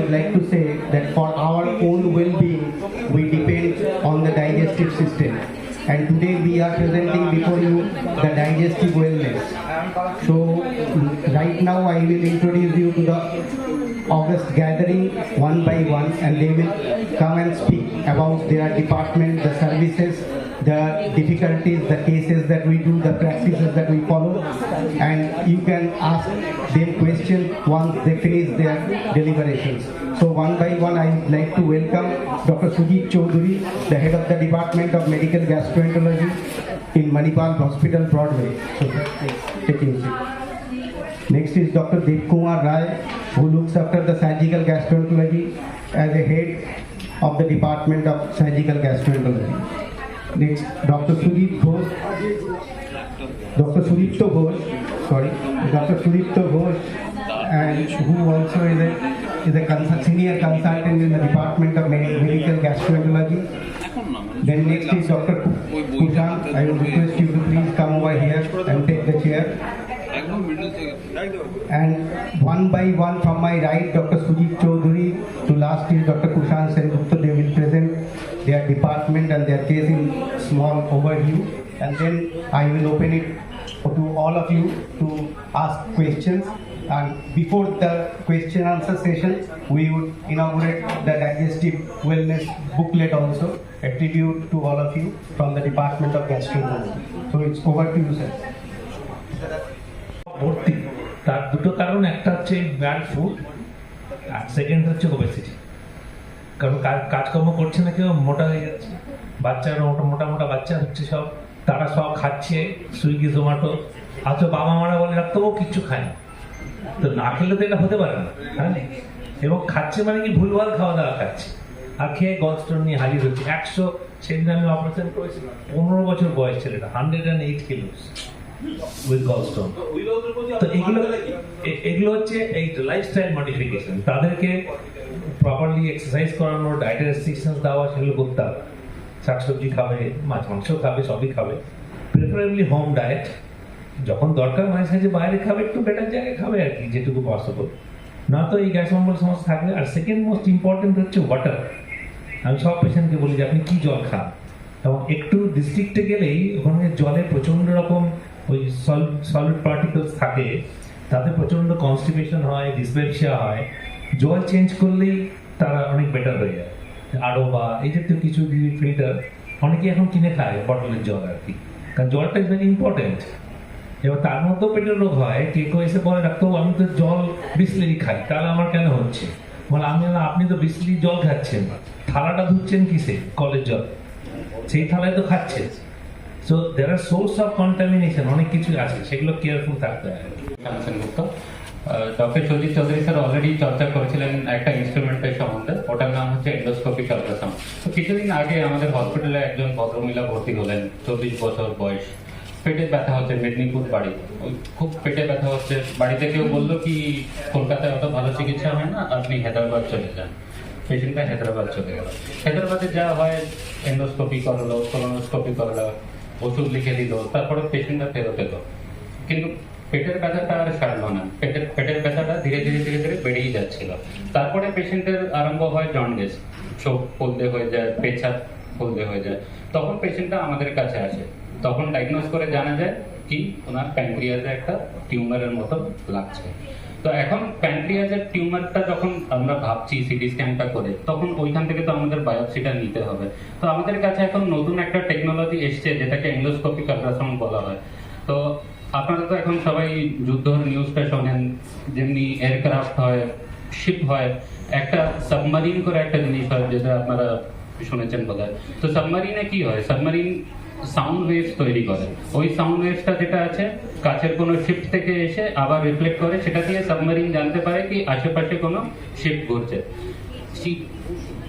would like to say that for our own well-being, we depend on the digestive system. And today we are presenting before you the digestive wellness. So right now I will introduce you to the August gathering one by one, and they will come and speak about their department, the services, the difficulties, the cases that we do, the practices that we follow, and you can ask them questions once they finish their deliberations. So one by one I would like to welcome Dr. Sujit Chaudhary, the head of the Department of Medical Gastroenterology in Manipal Hospital, Broadway. So please take your seat. Next is Dr. Dev Kumar Rai, who looks after the surgical gastroenterology as a head of the Department of Surgical Gastroenterology. Next, Dr. Sudipto Ghosh, and who also is a senior consultant in the Department of Medical Gastroenterology. Then next is Dr. Kushan. I will request you to please come over here and take the chair. And one by one from my right, Dr. Sujit Chaudhary, to last is Dr. Kushan Sengupta. They will present their department and their case in small overview, and then I will open it to all of you to ask questions. And before the question answer session, we would inaugurate the digestive wellness booklet also, a tribute to all of you from the Department of Gastroenterology. So it's over to you, sir. ভর্তি তার দুটো কারণ, একটা হচ্ছে bad food আর second হচ্ছে obesity. কারণ কাজকর্ম করছে না, কেউ মোটা হয়ে যাচ্ছে, বাচ্চারা মোটা মোটা বাচ্চা হচ্ছে সব, তারা সব খাচ্ছে সুইগি জোম্যাটো, আচ্ছা বাবা মারা বলে রাখতো ও কিচ্ছু খায় না, তো না খেলে তো এটা হতে পারে না, হ্যাঁ। এবং খাচ্ছে মানে কি ভুলভাল খাওয়া দাওয়া খাচ্ছে, আর খেয়ে গলস্টোন নিয়ে হাজির হচ্ছে 100। সেদিন আমি অপারেশন করেছি 15 বছর বয়স ছেলেটা, 108 কিলোস উইথ গলস্টোন। তো এগুলো হচ্ছে এই লাইফস্টাইল মডিফিকেশন। তাদেরকে প্রপারলি এক্সারসাইজ করানো, ডায়েটের রেস্ট্রিকশনস দেওয়া, সেগুলো করতে হবে। শাকসবজি খাবে, মাছ মাংস খাবে, সবই খাবে, প্রেফারেবলি হোম ডায়েট। যখন দরকার মাঝে সাঝে বাইরে খাবে, একটু বেটার জায়গায় খাবে আর কি, যেটুকু পসিবল, না তো এই গ্যাস অম্বল সমস্যা থাকবে। আর সেকেন্ড মোস্ট ইম্পর্টেন্ট হচ্ছে ওয়াটার। আমি সব পেশেন্টকে বলি যে আপনি কি জল খান, এবং একটু ডিস্ট্রিক্টে গেলেই ওখানে জলে প্রচন্ড রকম ওই সলিড পার্টিকেলস থাকে, তাতে প্রচন্ড কনস্টিপেশন হয়, ডিসপেপসিয়া হয়। জল চেঞ্জ করলেই তারা অনেক বেটার হয়ে যায়। আরও বা এই জাতীয় কিছু ফিল্টার অনেকে এখন কিনে খায়, বটলের জল আর কি, কারণ জলটা ইজ ভেরি ইম্পর্টেন্ট। এবার তার মধ্যেও পেটের রোগ হয়, কেউ এসে বলে ডাক্তার আমি তো জল বিসলেরি খাই, তাহলে আমার কেন হচ্ছে? বলে আপনি তো বিসলেরি জল খাচ্ছেন, থালাটা ধুচ্ছেন কিসে? কলের জল, সেই থালায় তো খাচ্ছে। So there are source of contamination, অনেক কিছু আছে, সেগুলো কেয়ারফুল থাকতে হয়। Doctor Sujit Chowdhury sir already চর্চা করেছিলেন একটা ইনস্ট্রুমেন্টের সম্বন্ধে, ওটার নাম হচ্ছে এন্ডোস্কোপিক আল্ট্রাসাউন্ড। তো কিছুদিন আগে আমাদের হসপিটালে একজন ভদ্রমহিলা ভর্তি হলেন, 24 বছর বয়স, পেটে ব্যথা হচ্ছে, মেদিনীপুর বাড়ি, খুব পেটে ব্যথা হচ্ছে। বাড়িতে কেউ বললো কি কলকাতায় অত ভালো চিকিৎসা হয় না, আপনি হায়দ্রাবাদ চলে যান। পেশেন্টটা হায়দ্রাবাদ চলে গেল। হায়দ্রাবাদে যা হয়, এন্ডোস্কোপি করলো, কোলোনোস্কোপি করলো, ওষুধ লিখে দিল, তারপরে পেশেন্টটা ফেরত এলো। কিন্তু পেটের ব্যথাটা আর সারলো না, পেটের ব্যথাটা ধীরে ধীরে ধীরে ধীরে বেড়েই যাচ্ছিল। তারপরে পেশেন্টের আরম্ভ হয় জন্ডিস, চোখ হলদে হয়ে যায়, পেছাব হলদে হয়ে যায়। তখন পেশেন্টটা আমাদের কাছে আসে, তখন ডায়াগনোজ করে জানা যায় কি ওনার প্যানক্রিয়াসে একটা টিউমারের মতো লাগছে। তো এখন প্যানক্রিয়াসের টিউমারটা যখন আমরা ভাবছি সিটি স্ক্যানটা করে, তখন ওইখান থেকে তো আমাদের বায়োপসিটা নিতে হবে। তো আমাদের কাছে এখন নতুন একটা টেকনোলজি এসছে, যেটাকে এন্ডোস্কোপিক আল্ট্রাসাউন্ড বলা হয়। তো আপনারা তো এখন সবাই যুদ্ধর নিউজটা শোনেন, যেমনি এয়ারক্রাফট হয়, শিপ হয়, একটা সাবমারিন করে একটা জিনিস হয়, যেটা আপনারা শুনেছেন বোধহয়। তো সাবমারিনে কি হয়, সাবমারিন সাউন্ড ওয়েভস তৈরি করে। ওই সাউন্ড ওয়েভসটা যেটা আছে কাছের কোনো শিপ থেকে এসে আবার রিফ্লেক্ট করে, সেটা দিয়ে সাবমারিন জানতে পারে কি আশেপাশে কোনো শিপ ঘুরছে।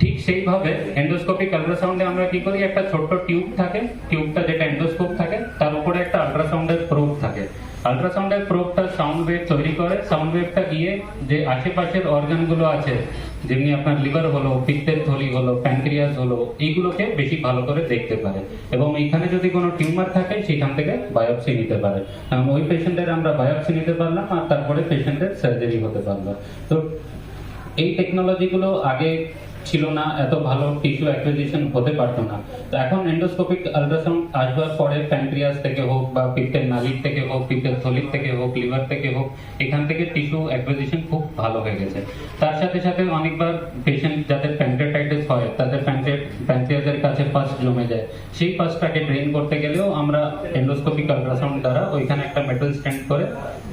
ঠিক সেইভাবে এন্ডোস্কোপিক আল্ট্রাসাউন্ডে আমরা কি করি, একটা ছোট্ট টিউব থাকে, টিউবটা যেটা এন্ডোস্কোপ থাকে, তার উপরে একটা আল্ট্রাসাউন্ডের প্রোব থাকে। আল্ট্রাসাউন্ডের প্রোবটা সাউন্ড ওয়েভ তৈরি করে, সাউন্ড ওয়েভটা গিয়ে যে আশেপাশের অর্গানগুলো আছে, যেমনি আপনার লিভার হলো, পিত্তের থলি হলো, প্যানক্রিয়াস হলো, এইগুলোকে বেশি ভালো করে দেখতে পারে। এবং এইখানে যদি কোনো টিউমার থাকে সেখান থেকে বায়োপসি নিতে পারে। ওই পেশেন্টের আমরা বায়োপসি নিতে পারলাম, আর তারপরে পেশেন্টের সার্জারি হতে পারলো। তো এই টেকনোলজিগুলো আগে ছিল না, এত ভালো টিস্যু অ্যাকুইজিশন হতে পারতো না। তো এখন এন্ডোস্কোপিক আল্ট্রাসাউন্ড আসবার পরে প্যানক্রিয়াস থেকে হোক বা পিত্তের নালীর থেকে হোক, পিত্তের থলির থেকে হোক, লিভার থেকে হোক, এখান থেকে টিস্যু অ্যাকুইজিশন খুব ভালো হয়ে গেছে। তার সাথে সাথে অনেকবার পেশেন্ট যাদের প্যানক্রিয়াটাইটিস হয় তাদের প্যানক্রিয়াসের কাছে পাস জমে যায়, সেই পাসটাকে ড্রেন করতে গেলেও আমরা এন্ডোস্কোপিক আল্ট্রাসাউন্ড দ্বারা ওইখানে একটা মেটাল স্ট্যান্ড করে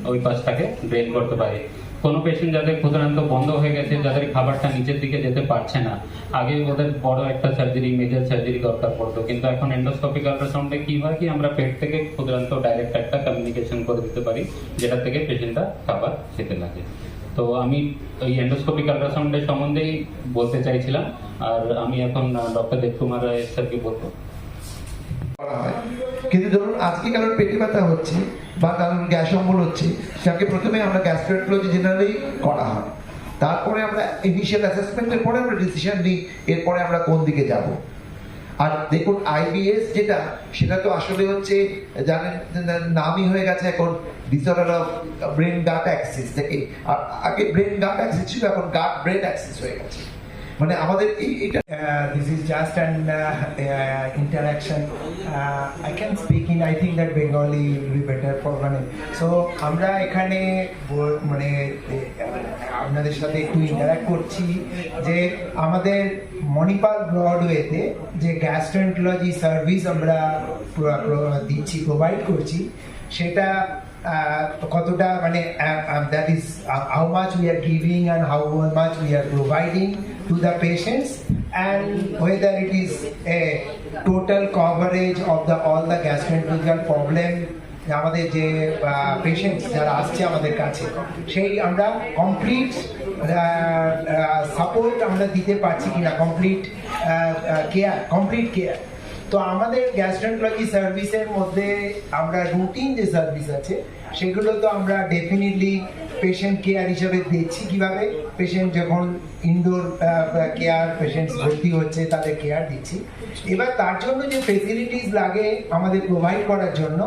ওই পাসটাকে ড্রেন করতে পারি। কোনো পেশেন্ট যাদের ক্ষুদ্রান্ত বন্ধ হয়ে গেছে, যাদের খাবারটা নিচের দিকে যেতে পারছে না, আগে ওদের বড় একটা সার্জারি, মেজর সার্জারি দরকার পড়তো, কিন্তু এখন এন্ডোস্কোপিক আল্ট্রাসাউন্ডে কি হয় কি আমরা পেট থেকে ক্ষুদ্রান্ত ডাইরেক্ট একটা কমিউনিকেশন করে দিতে পারি, যেটা থেকে পেশেন্টটা খাবার খেতে লাগে। তো আমি ওই এন্ডোস্কোপিক আল্ট্রাসাউন্ডের সম্বন্ধেই বলতে চাইছিলাম, আর আমি এখন ডক্টর দেবকুমার রায় স্যারকে বলবো। করা হয়। কিন্তু ধরুন আজকে কারোর পেটে ব্যথা হচ্ছে বা কারোর গ্যাস অম্বল হচ্ছে, তাকে প্রথমে আমরা গ্যাস্ট্রোএন্টারোলজি জেনারেলি করা হয়, তারপরে আমরা ইনিশিয়াল অ্যাসেসমেন্টের পরে আমরা ডিসিশন নিই এরপরে আমরা কোন দিকে যাব। আর দেখুন আইবিএস যেটা, সেটা তো আসলে হচ্ছে জানেন নামই হয়ে গেছে এখন disorder of brain gut Axis থেকে। আর আগে ব্রেন গাট অ্যাক্সিস ছিল, এখন গাট ব্রেন অ্যাক্সিস হয়ে গেছে। মানে আমাদের এইটা This is just an interaction. I can speak in, I think that Bengali will be better for মানে so আমরা এখানে মানে আপনাদের সাথে একটু ইন্টারঅ্যাক্ট করছি যে আমাদের মণিপাল ব্রডওয়েতে যে গ্যাস্ট্রোএন্টারোলজি সার্ভিস আমরা দিচ্ছি, প্রোভাইড করছি, সেটা কতটা মানে that is how much we are giving and how much we are providing to the patients, and whether it is a total coverage of the all the gastroenterological problem আমাদের যে patients যারা আসছে আমাদের কাছে, সেই আমরা কমপ্লিট সাপোর্ট আমরা দিতে পারছি কিনা, কমপ্লিট কেয়ার। তো আমাদের গ্যাস্ট্রোএন্টারোলজি সার্ভিসের মধ্যে আমরা রুটিন যে সার্ভিস আছে সেগুলো তো আমরা ডেফিনেটলি পেশেন্ট কেয়ার হিসেবে দিচ্ছি। কিভাবে পেশেন্ট যখন ইনডোর কেয়ার, পেশেন্ট ভর্তি হচ্ছে তাদের কেয়ার দিচ্ছি। এবার তার জন্য যে ফেসিলিটিস লাগে আমাদের প্রোভাইড করার জন্য,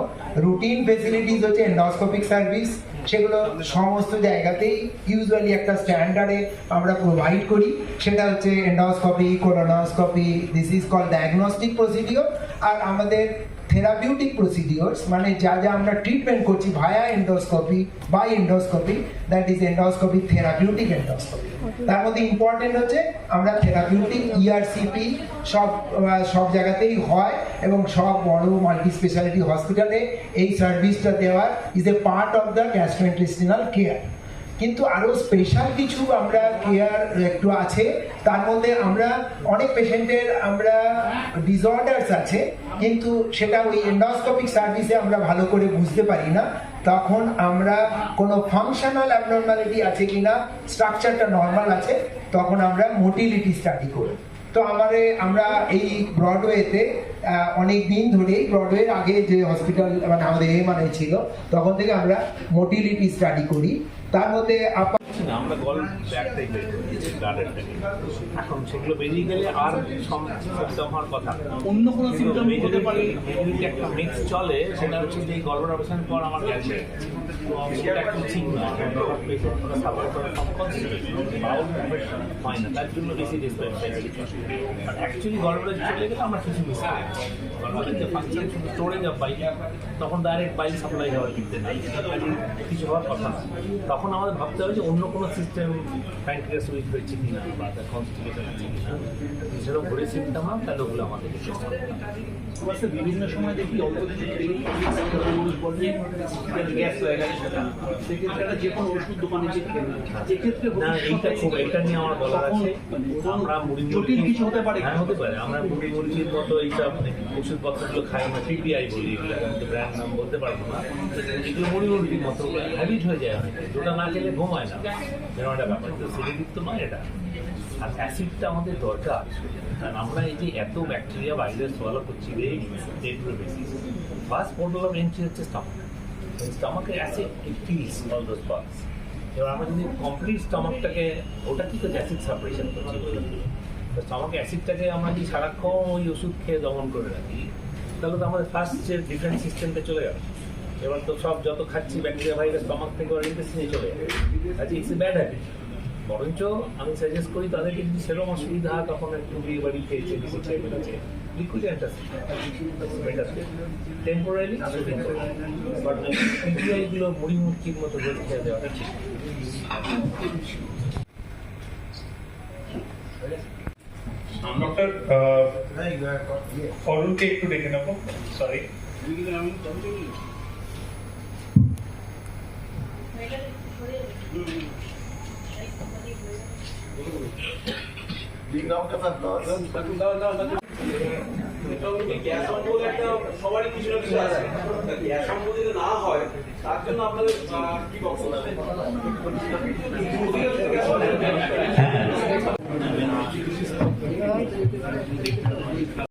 রুটিন ফেসিলিটিস হচ্ছে এন্ডোস্কোপিক সার্ভিস, সেগুলো সমস্ত জায়গাতেই ইউজুয়ালি একটা স্ট্যান্ডার্ডে আমরা প্রোভাইড করি। সেটা হচ্ছে endoscopy, colonoscopy, this is call diagnostic procedure. আর আমাদের থেরাপিউটিক প্রসিডিওরস মানে যা যা আমরা ট্রিটমেন্ট করছি via endoscopy, by endoscopy, that is endoscopy, therapeutic endoscopy. তার মধ্যে ইম্পর্টেন্ট হচ্ছে আমরা থেরাপিউটিক ইআরসিপি সব জায়গাতেই হয়, এবং সব বড় মাল্টি স্পেশালিটি হসপিটালে এই সার্ভিসটা দেওয়ার is a part of the gastrointestinal care. কিন্তু আরো স্পেশাল কিছু আমরা কেয়ার একটু আছে, তার মধ্যে আমরা অনেক পেশেন্টের আমরা ডিসঅর্ডারস আছে, কিন্তু সেটা ওই এন্ডোস্কোপিক সার্ভিসে আমরা ভালো করে বুঝতে পারি না। তখন আমরা কোনো ফাংশনাল অ্যাবনর্মালিটি আছে কিনা, স্ট্রাকচারটা নর্মাল আছে, তখন আমরা মোটিলিটি স্টাডি করি। তো আমরা এই ব্রডওয়েতে অনেক দিন ধরেই, ব্রডওয়ের আগে যে হসপিটাল মানে আমাদের মানে ছিল, তখন থেকে আমরা মোটিলিটি স্টাডি করি। তার মধ্যে আমরা গল ব্যাগটাই বের করি, ব্লাডেরটাকে। এখন সেগুলো বেরিয়ে গেলে আর সিমটম হওয়ার কথা, অন্য কোনো সিমটম হতে পারে। মেজরিটি একটা মিক্স চলে, সেটা হচ্ছে যে গর্ভের অপারেশন পর আমার গ্যাস হয়ে গেছে, সেটা একটু ঠিক নয়। পেশেন্টরা সাপোর্ট করা সব বাউল মুভমেন্ট হয় না, তার জন্য বেশি রেসপেক্ট আর অ্যাকচুয়ালি গর্ভে চলে গেলে আমরা কিছু মিস করি। গর্ভের যে ফাংশন শুধু স্টোরেজ অফ বাইল, তখন ডাইরেক্ট বাইল সাপ্লাই হওয়ার কিছু হওয়ার কথা না। তখন আমাদের ভাবতে হবে যে অন্য কোনো সিস্টেম প্যানক্রিয়াস উইক হয়েছে কিনা বা তার কনস্টিপেশন আছে কিনা, সেরকম ঘুরে সিমটম হয়, তাহলে ওগুলো আমাদের বিভিন্ন সময় দেখি গ্যাস হয়ে গেছে, সেক্ষেত্রে যে কোনো ওষুধ দোকানে না, এইটা নিয়ে আমার বলার আছে। আমরা জটিল কিছু হতে পারে, হ্যাঁ হতে পারে। আমরা মুড়ির মতো এইসব ওষুধপত্রগুলো খাই, আমরা পিপিআই বলি, এগুলো ব্র্যান্ড নাম বলতে পারবো না। এগুলো মুড়ির মতো হ্যাবিট হয়ে যায়, যেটা না খেলে ঘুম হয় না, এরকম একটা ব্যাপার। তো সিলেটিভ তো নয় এটা। আর অ্যাসিডটা আমাদের দরকার, কারণ আমরা এই যে এত ব্যাকটেরিয়া ভাইরাস ফলো করছি regular basis. First portal of entry হচ্ছে স্টমাক। স্টমাকের acid it kills all those parts. এবার আমরা যদি কমপ্লিট স্টমাকটাকে, ওটা কি করছে, অ্যাসিড সাপারেশন করছি। তো স্টমাক অ্যাসিডটাকে আমরা যদি সারাক্ষণ ওই ওষুধ খেয়ে দমন করে রাখি, তাহলে তো আমাদের ফার্স্ট যে ডিফারেন্ট সিস্টেমটা চলে গেল। এবার তো সব যত খাচ্ছি ব্যাকটেরিয়া ভাইরাস স্টমাক থেকে ওর ইন্টেস্টিনে চলে যাবে। আচ্ছা, ইটস এ ব্যাড হ্যাবিট। বরঞ্চ আমি সাজেস্ট করি তাদেরকে যদি সেরকম অসুবিধা হয় তখন একটু বিয়ে বাড়ি খেয়েছে কিছু টাইপের আছে liquid antacid better temporary but PPI গুলো মুড়ি মুড়কির মতো রোজ খেয়ে দেওয়াটা ঠিক ডক্টর অরুণকে একটু ডেকে নেবো সরি গ্যাস অম্বল একটা সবারই কিছু না কিছু আছে গ্যাস অম্বল যদি না হয় তার জন্য আপনাদের কি বক্তব্য